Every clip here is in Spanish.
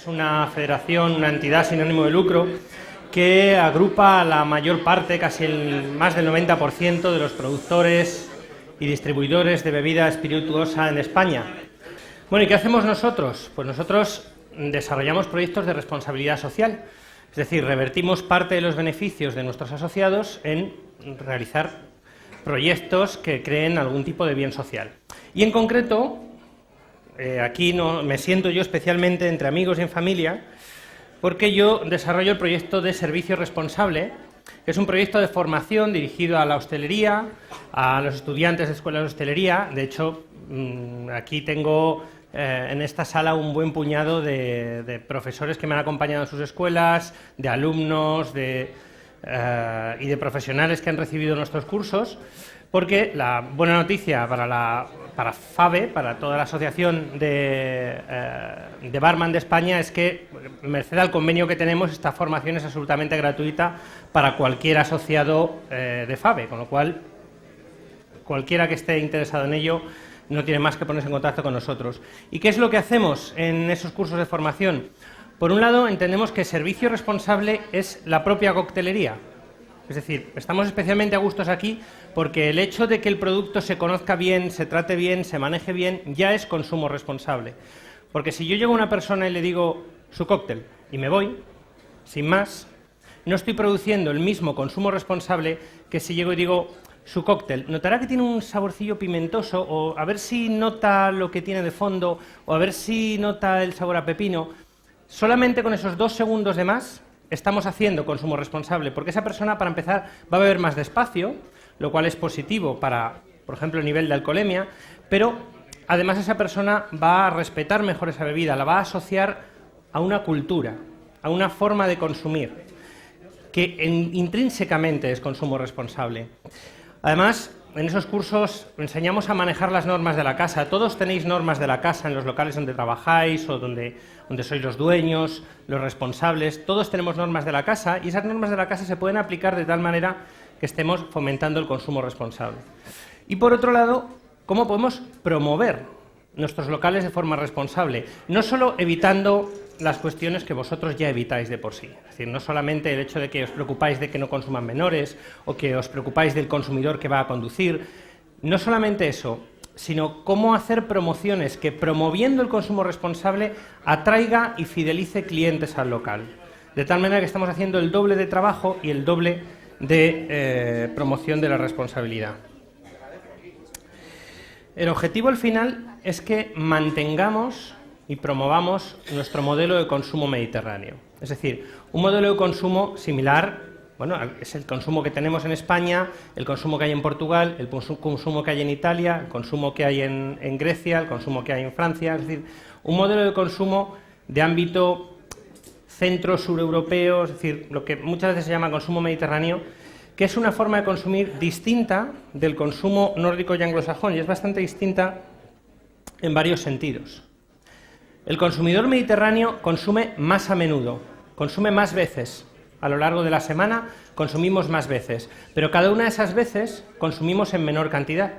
es una federación, una entidad sin ánimo de lucro que agrupa a la mayor parte, casi más del 90% de los productores y distribuidores de bebida espirituosa en España. Bueno, ¿y qué hacemos nosotros? Pues nosotros desarrollamos proyectos de responsabilidad social, es decir, revertimos parte de los beneficios de nuestros asociados en realizar proyectos que creen algún tipo de bien social. Y en concreto, aquí me siento yo especialmente entre amigos y en familia, porque yo desarrollo el proyecto de servicio responsable, que es un proyecto de formación dirigido a la hostelería, a los estudiantes de escuelas de hostelería. De hecho, aquí tengo en esta sala un buen puñado de profesores que me han acompañado en sus escuelas, de alumnos y de profesionales que han recibido nuestros cursos, porque la buena noticia para FABE, para toda la Asociación de Barman de España, es que, merced al convenio que tenemos, esta formación es absolutamente gratuita para cualquier asociado de FABE, con lo cual cualquiera que esté interesado en ello no tiene más que ponerse en contacto con nosotros. ¿Y qué es lo que hacemos en esos cursos de formación? Por un lado, entendemos que servicio responsable es la propia coctelería. Es decir, estamos especialmente a gustos aquí porque el hecho de que el producto se conozca bien, se trate bien, se maneje bien, ya es consumo responsable. Porque si yo llego a una persona y le digo su cóctel y me voy, sin más, no estoy produciendo el mismo consumo responsable que si llego y digo su cóctel. Notará que tiene un saborcillo pimentoso, o a ver si nota lo que tiene de fondo, o a ver si nota el sabor a pepino. Solamente con esos 2 segundos de más estamos haciendo consumo responsable, porque esa persona, para empezar, va a beber más despacio, lo cual es positivo para, por ejemplo, el nivel de alcoholemia, pero además esa persona va a respetar mejor esa bebida, la va a asociar a una cultura, a una forma de consumir, que intrínsecamente es consumo responsable. Además, en esos cursos enseñamos a manejar las normas de la casa. Todos tenéis normas de la casa en los locales donde trabajáis o donde sois los dueños, los responsables. Todos tenemos normas de la casa y esas normas de la casa se pueden aplicar de tal manera que estemos fomentando el consumo responsable. Y por otro lado, ¿cómo podemos promover nuestros locales de forma responsable? No solo evitando las cuestiones que vosotros ya evitáis de por sí. Es decir, no solamente el hecho de que os preocupáis de que no consuman menores o que os preocupáis del consumidor que va a conducir. No solamente eso, sino cómo hacer promociones que, promoviendo el consumo responsable, atraiga y fidelice clientes al local. De tal manera que estamos haciendo el doble de trabajo y el doble de promoción de la responsabilidad. El objetivo al final es que mantengamos y promovamos nuestro modelo de consumo mediterráneo. Es decir, un modelo de consumo similar, bueno, es el consumo que tenemos en España, el consumo que hay en Portugal, el consumo que hay en Italia, el consumo que hay en Grecia, el consumo que hay en Francia. Es decir, un modelo de consumo de ámbito centro-sureuropeo, es decir, lo que muchas veces se llama consumo mediterráneo, que es una forma de consumir distinta del consumo nórdico y anglosajón, y es bastante distinta en varios sentidos. El consumidor mediterráneo consume más a menudo, consume más veces. A lo largo de la semana consumimos más veces, pero cada una de esas veces consumimos en menor cantidad.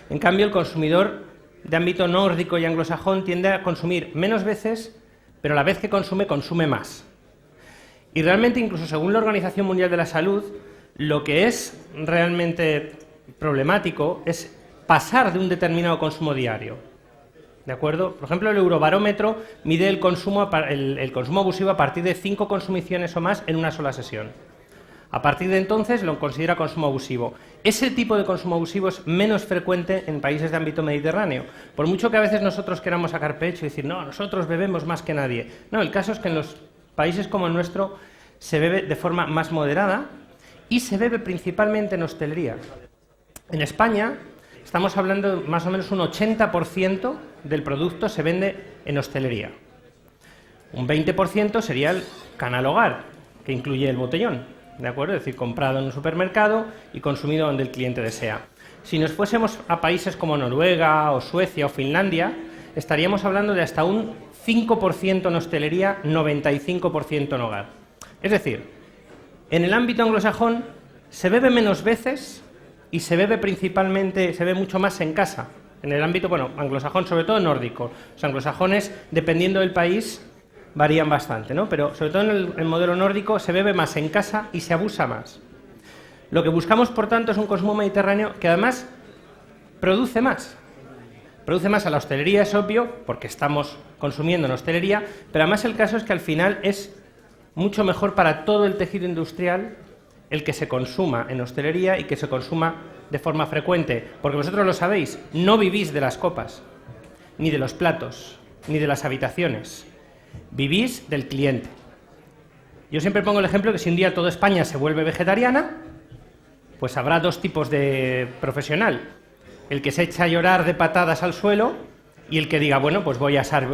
En cambio, el consumidor de ámbito nórdico y anglosajón tiende a consumir menos veces, pero a la vez que consume, consume más. Y realmente, incluso según la Organización Mundial de la Salud, lo que es realmente problemático es pasar de un determinado consumo diario. ¿De acuerdo? Por ejemplo, el Eurobarómetro mide el consumo abusivo a partir de 5 consumiciones o más en una sola sesión. A partir de entonces lo considera consumo abusivo. Ese tipo de consumo abusivo es menos frecuente en países de ámbito mediterráneo. Por mucho que a veces nosotros queramos sacar pecho y decir, no, nosotros bebemos más que nadie. No, el caso es que en los países como el nuestro se bebe de forma más moderada y se bebe principalmente en hostelería. En España estamos hablando de más o menos un 80% del producto se vende en hostelería. Un 20% sería el canal hogar, que incluye el botellón, ¿de acuerdo? Es decir, comprado en un supermercado y consumido donde el cliente desea. Si nos fuésemos a países como Noruega o Suecia o Finlandia, estaríamos hablando de hasta un 5% en hostelería, 95% en hogar. Es decir, en el ámbito anglosajón se bebe menos veces y se bebe principalmente, se bebe mucho más en casa. En el ámbito, bueno, anglosajón, sobre todo nórdico. Los anglosajones, dependiendo del país, varían bastante, ¿no? Pero sobre todo en el modelo nórdico se bebe más en casa y se abusa más. Lo que buscamos, por tanto, es un consumo mediterráneo que además produce más. Produce más a la hostelería, es obvio, porque estamos consumiendo en hostelería, pero además el caso es que al final es mucho mejor para todo el tejido industrial el que se consuma en hostelería y que se consuma de forma frecuente, porque vosotros lo sabéis, no vivís de las copas, ni de los platos, ni de las habitaciones, vivís del cliente. Yo siempre pongo el ejemplo que si un día toda España se vuelve vegetariana, pues habrá dos tipos de profesional: el que se echa a llorar de patadas al suelo y el que diga, bueno, pues voy a asar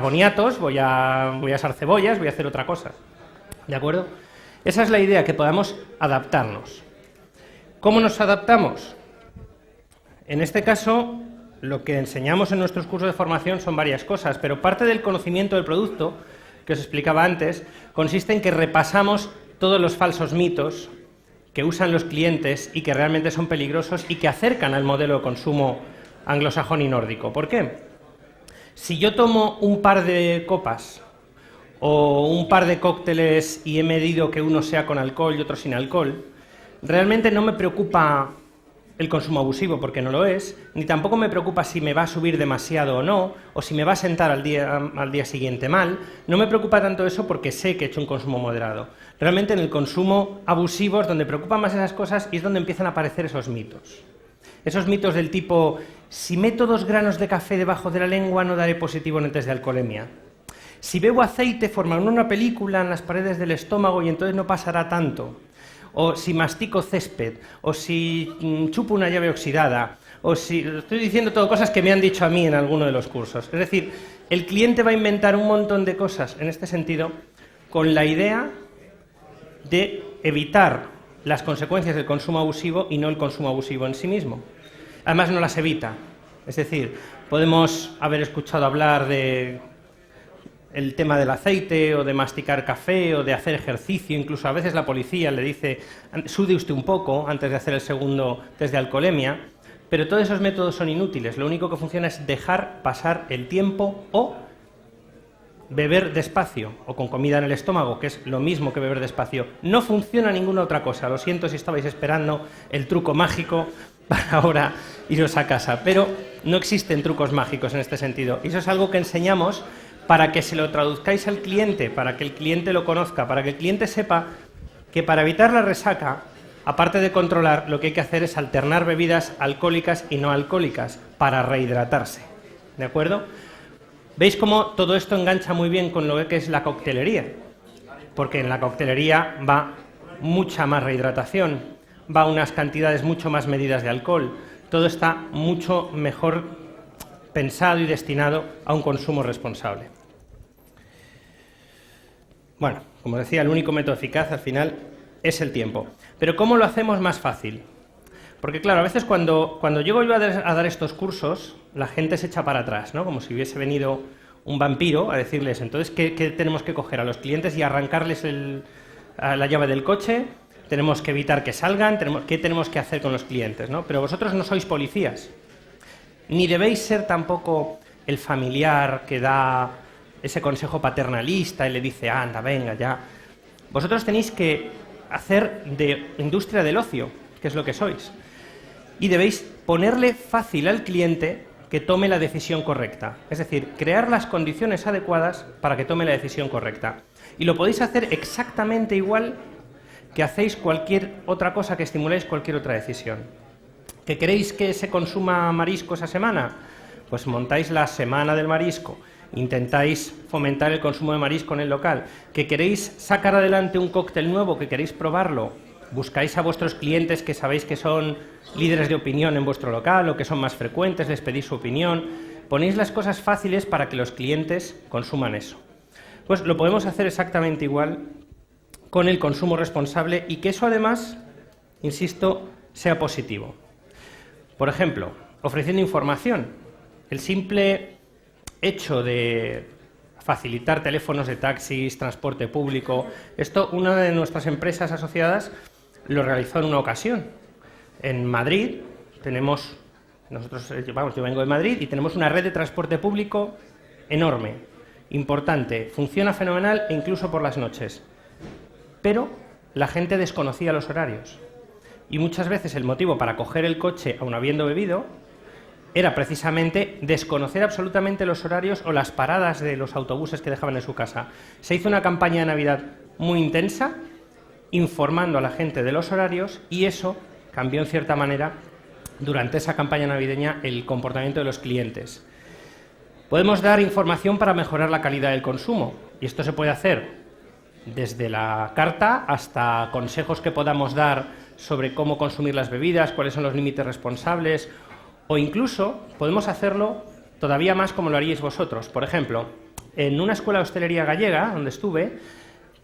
boniatos, voy a asar cebollas, voy a hacer otra cosa. ¿De acuerdo? Esa es la idea, que podamos adaptarnos. ¿Cómo nos adaptamos? En este caso, lo que enseñamos en nuestros cursos de formación son varias cosas, pero parte del conocimiento del producto, que os explicaba antes, consiste en que repasamos todos los falsos mitos que usan los clientes y que realmente son peligrosos y que acercan al modelo de consumo anglosajón y nórdico. ¿Por qué? Si yo tomo un par de copas o un par de cócteles y he medido que uno sea con alcohol y otro sin alcohol, realmente no me preocupa el consumo abusivo, porque no lo es, ni tampoco me preocupa si me va a subir demasiado o no, o si me va a sentar al día siguiente mal. No me preocupa tanto eso porque sé que he hecho un consumo moderado. Realmente en el consumo abusivo es donde preocupan más esas cosas y es donde empiezan a aparecer esos mitos. Esos mitos del tipo, si meto 2 granos de café debajo de la lengua no daré positivo en el test de alcoholemia. Si bebo aceite formará una película en las paredes del estómago y entonces no pasará tanto. O si mastico césped, o si chupo una llave oxidada, o si... Estoy diciendo todo cosas que me han dicho a mí en alguno de los cursos. Es decir, el cliente va a inventar un montón de cosas en este sentido con la idea de evitar las consecuencias del consumo abusivo y no el consumo abusivo en sí mismo. Además no las evita. Es decir, podemos haber escuchado hablar de el tema del aceite, o de masticar café, o de hacer ejercicio. Incluso a veces la policía le dice, sude usted un poco antes de hacer el segundo test de alcoholemia, pero todos esos métodos son inútiles. Lo único que funciona es dejar pasar el tiempo o beber despacio, o con comida en el estómago, que es lo mismo que beber despacio. No funciona ninguna otra cosa. Lo siento si estabais esperando el truco mágico para ahora iros a casa, pero no existen trucos mágicos en este sentido. Y eso es algo que enseñamos para que se lo traduzcáis al cliente, para que el cliente lo conozca, para que el cliente sepa que para evitar la resaca, aparte de controlar, lo que hay que hacer es alternar bebidas alcohólicas y no alcohólicas para rehidratarse. ¿De acuerdo? ¿Veis cómo todo esto engancha muy bien con lo que es la coctelería? Porque en la coctelería va mucha más rehidratación, va unas cantidades mucho más medidas de alcohol. Todo está mucho mejor pensado y destinado a un consumo responsable. Bueno, como decía, el único método eficaz al final es el tiempo. Pero ¿cómo lo hacemos más fácil? Porque claro, a veces cuando llego yo a dar estos cursos, la gente se echa para atrás, ¿no? Como si hubiese venido un vampiro a decirles, entonces, ¿qué tenemos que coger a los clientes y arrancarles la llave del coche? Tenemos que evitar que salgan, ¿qué tenemos que hacer con los clientes, ¿no? Pero vosotros no sois policías. Ni debéis ser tampoco el familiar que da ese consejo paternalista y le dice, anda, venga, ya. Vosotros tenéis que hacer de industria del ocio, que es lo que sois. Y debéis ponerle fácil al cliente que tome la decisión correcta. Es decir, crear las condiciones adecuadas para que tome la decisión correcta. Y lo podéis hacer exactamente igual que hacéis cualquier otra cosa, que estimuléis cualquier otra decisión. ¿Que queréis que se consuma marisco esa semana? Pues montáis la semana del marisco, intentáis fomentar el consumo de marisco en el local. ¿Que queréis sacar adelante un cóctel nuevo, que queréis probarlo? Buscáis a vuestros clientes que sabéis que son líderes de opinión en vuestro local o que son más frecuentes, les pedís su opinión. Ponéis las cosas fáciles para que los clientes consuman eso. Pues lo podemos hacer exactamente igual con el consumo responsable y que eso además, insisto, sea positivo. Por ejemplo, ofreciendo información. El simple hecho de facilitar teléfonos de taxis, transporte público, esto una de nuestras empresas asociadas lo realizó en una ocasión. En Madrid tenemos, yo vengo de Madrid y tenemos una red de transporte público enorme. Importante, funciona fenomenal e incluso por las noches. Pero la gente desconocía los horarios. Y muchas veces el motivo para coger el coche aun habiendo bebido era precisamente desconocer absolutamente los horarios o las paradas de los autobuses que dejaban en su casa. Se hizo una campaña de Navidad muy intensa, informando a la gente de los horarios, y eso cambió en cierta manera durante esa campaña navideña el comportamiento de los clientes. Podemos dar información para mejorar la calidad del consumo, y esto se puede hacer desde la carta hasta consejos que podamos dar sobre cómo consumir las bebidas, cuáles son los límites responsables, o incluso podemos hacerlo todavía más como lo haríais vosotros. Por ejemplo, en una escuela de hostelería gallega, donde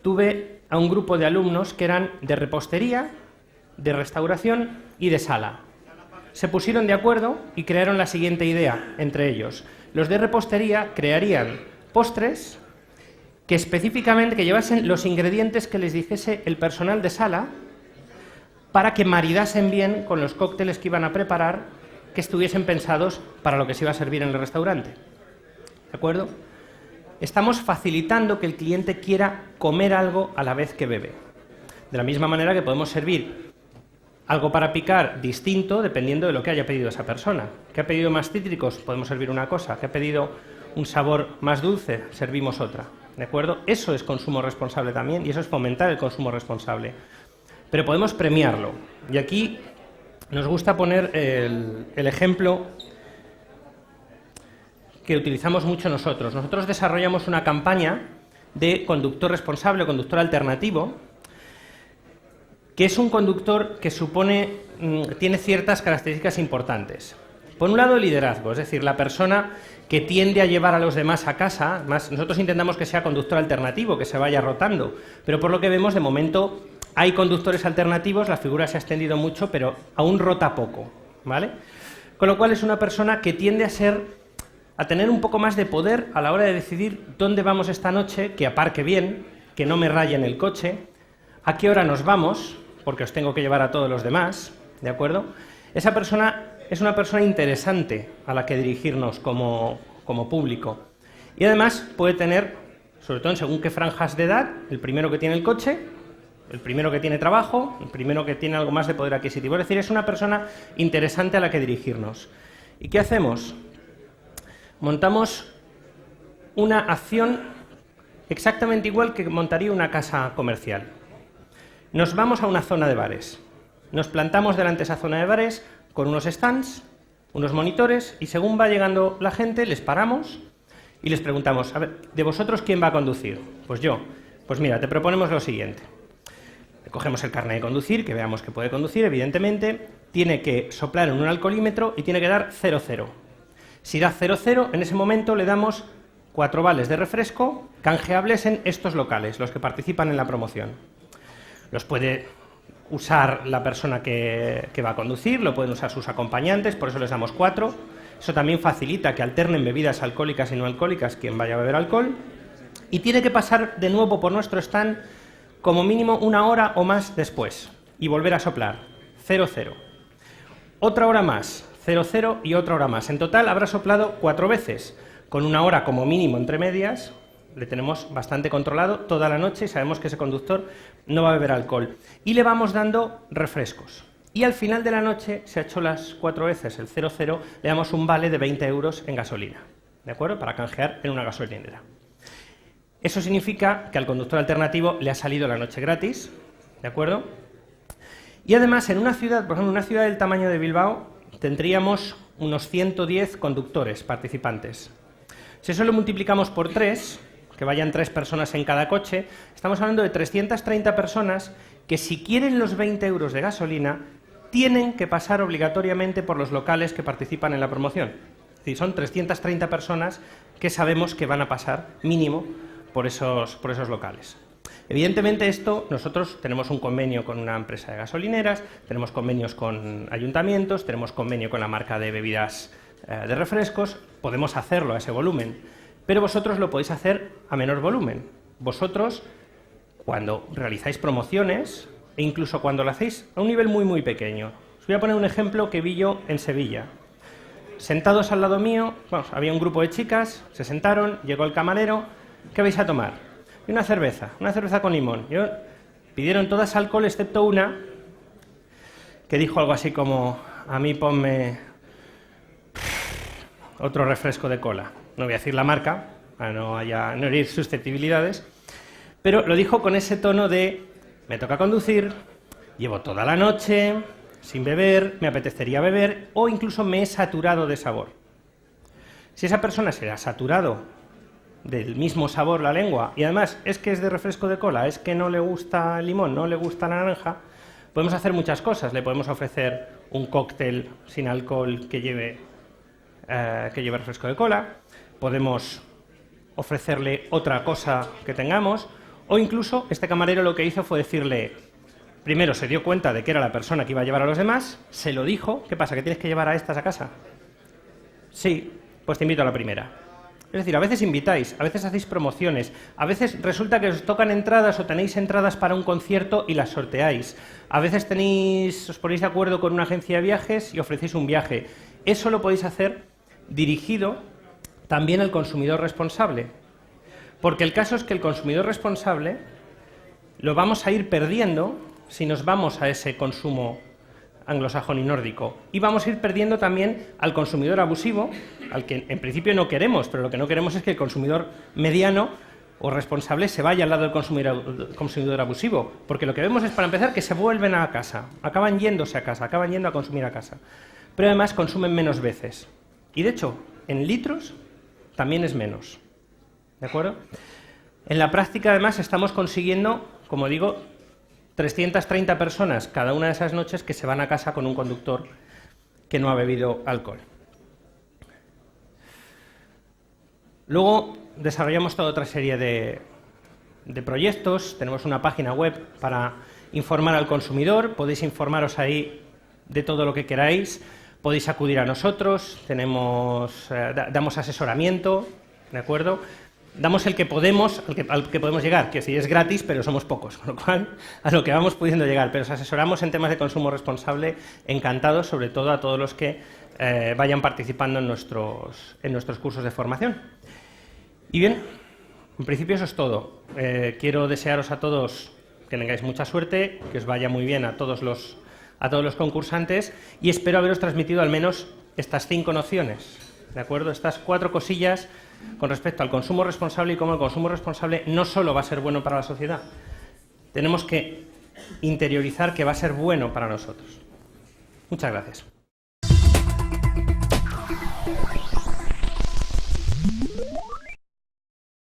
tuve a un grupo de alumnos que eran de repostería, de restauración y de sala. Se pusieron de acuerdo y crearon la siguiente idea entre ellos. Los de repostería crearían postres que específicamente que llevasen los ingredientes que les dijese el personal de sala para que maridasen bien con los cócteles que iban a preparar, que estuviesen pensados para lo que se iba a servir en el restaurante. ¿De acuerdo? Estamos facilitando que el cliente quiera comer algo a la vez que bebe. De la misma manera que podemos servir algo para picar distinto dependiendo de lo que haya pedido esa persona. ¿Que ha pedido más cítricos? Podemos servir una cosa. ¿Que ha pedido un sabor más dulce? Servimos otra. ¿De acuerdo? Eso es consumo responsable también, y eso es fomentar el consumo responsable. Pero podemos premiarlo. Y aquí nos gusta poner el ejemplo que utilizamos mucho nosotros. Nosotros desarrollamos una campaña de conductor responsable o conductor alternativo, que es un conductor que tiene ciertas características importantes. Por un lado, el liderazgo, es decir, la persona que tiende a llevar a los demás a casa. Nosotros intentamos que sea conductor alternativo, que se vaya rotando, pero por lo que vemos, de momento, hay conductores alternativos, la figura se ha extendido mucho, pero aún rota poco, ¿vale? Con lo cual es una persona que tiende a tener un poco más de poder a la hora de decidir dónde vamos esta noche, que aparque bien, que no me rayen el coche, a qué hora nos vamos, porque os tengo que llevar a todos los demás, ¿de acuerdo? Esa persona es una persona interesante a la que dirigirnos como público. Y además puede tener, sobre todo en según qué franjas de edad, el primero que tiene el coche, el primero que tiene trabajo, el primero que tiene algo más de poder adquisitivo. Es decir, es una persona interesante a la que dirigirnos. ¿Y qué hacemos? Montamos una acción exactamente igual que montaría una casa comercial. Nos vamos a una zona de bares. Nos plantamos delante de esa zona de bares con unos stands, unos monitores, y según va llegando la gente, les paramos y les preguntamos: a ver, ¿de vosotros quién va a conducir? Pues yo. Pues mira, te proponemos lo siguiente. Le cogemos el carnet de conducir, que veamos que puede conducir, evidentemente, tiene que soplar en un alcoholímetro y tiene que dar 0,0. Si da 0,0, en ese momento le damos 4 vales de refresco canjeables en estos locales, los que participan en la promoción. Los puede usar la persona que va a conducir, lo pueden usar sus acompañantes, por eso les damos 4. Eso también facilita que alternen bebidas alcohólicas y no alcohólicas quien vaya a beber alcohol. Y tiene que pasar de nuevo por nuestro stand como mínimo 1 hora o más después y volver a soplar. 0,0. Otra hora más. 0,0 y otra hora más. En total habrá soplado 4 veces, con 1 hora como mínimo entre medias. Le tenemos bastante controlado toda la noche y sabemos que ese conductor no va a beber alcohol. Y le vamos dando refrescos. Y al final de la noche, se ha hecho las 4 veces el 0,0, le damos un vale de 20 euros en gasolina, ¿de acuerdo? Para canjear en una gasolinera. Eso significa que al conductor alternativo le ha salido la noche gratis, ¿de acuerdo? Y además, en una ciudad, por ejemplo, en una ciudad del tamaño de Bilbao, tendríamos unos 110 conductores participantes. Si eso lo multiplicamos por 3, que vayan 3 personas en cada coche, estamos hablando de 330 personas que, si quieren los 20 euros de gasolina, tienen que pasar obligatoriamente por los locales que participan en la promoción. Es decir, son 330 personas que sabemos que van a pasar mínimo por esos locales. Evidentemente nosotros tenemos un convenio con una empresa de gasolineras, tenemos convenios con ayuntamientos, tenemos convenio con la marca de bebidas de refrescos, podemos hacerlo a ese volumen, pero vosotros lo podéis hacer a menor volumen. Vosotros, cuando realizáis promociones, e incluso cuando lo hacéis a un nivel muy, muy pequeño. Os voy a poner un ejemplo que vi yo en Sevilla. sentados al lado mío, vamos, había un grupo de chicas, se sentaron, llegó el camarero, ¿qué vais a tomar? Y una cerveza con limón. Pidieron todas alcohol excepto una, que dijo algo así como, a mí ponme otro refresco de cola. No voy a decir la marca, para no herir susceptibilidades, pero lo dijo con ese tono de, me toca conducir, llevo toda la noche sin beber, me apetecería beber, o incluso me he saturado de sabor. Si esa persona se ha saturado del mismo sabor la lengua, y además es que es de refresco de cola, es que no le gusta el limón, no le gusta la naranja, podemos hacer muchas cosas. Le podemos ofrecer un cóctel sin alcohol que lleve refresco de cola, podemos ofrecerle otra cosa que tengamos, o incluso este camarero lo que hizo fue decirle, primero se dio cuenta de que era la persona que iba a llevar a los demás, se lo dijo, ¿qué pasa, que tienes que llevar a estas a casa? Sí, pues te invito a la primera. Es decir, a veces invitáis, a veces hacéis promociones, a veces resulta que os tocan entradas o tenéis entradas para un concierto y las sorteáis. A veces os ponéis de acuerdo con una agencia de viajes y ofrecéis un viaje. Eso lo podéis hacer dirigido también al consumidor responsable. Porque el caso es que el consumidor responsable lo vamos a ir perdiendo si nos vamos a ese consumo anglosajón y nórdico. Y vamos a ir perdiendo también al consumidor abusivo, al que en principio no queremos, pero lo que no queremos es que el consumidor mediano o responsable se vaya al lado del consumidor abusivo, porque lo que vemos es, para empezar, que se vuelven a casa, acaban yéndose a casa, acaban yendo a consumir a casa, pero además consumen menos veces. Y de hecho, en litros también es menos. ¿De acuerdo? En la práctica, además, estamos consiguiendo, como digo, 330 personas cada una de esas noches que se van a casa con un conductor que no ha bebido alcohol. Luego desarrollamos toda otra serie de proyectos. Tenemos una página web para informar al consumidor. Podéis informaros ahí de todo lo que queráis. Podéis acudir a nosotros. Damos asesoramiento, ¿de acuerdo? Damos el que podemos, al que podemos llegar, que sí es gratis, pero somos pocos, con lo cual a lo que vamos pudiendo llegar. Pero os asesoramos en temas de consumo responsable, encantados, sobre todo a todos los que vayan participando en nuestros cursos de formación. Y bien, en principio eso es todo. Quiero desearos a todos que tengáis mucha suerte, que os vaya muy bien a todos los concursantes, y espero haberos transmitido al menos estas 5 nociones, ¿de acuerdo? Estas 4 cosillas con respecto al consumo responsable y cómo el consumo responsable no solo va a ser bueno para la sociedad, tenemos que interiorizar que va a ser bueno para nosotros. Muchas gracias.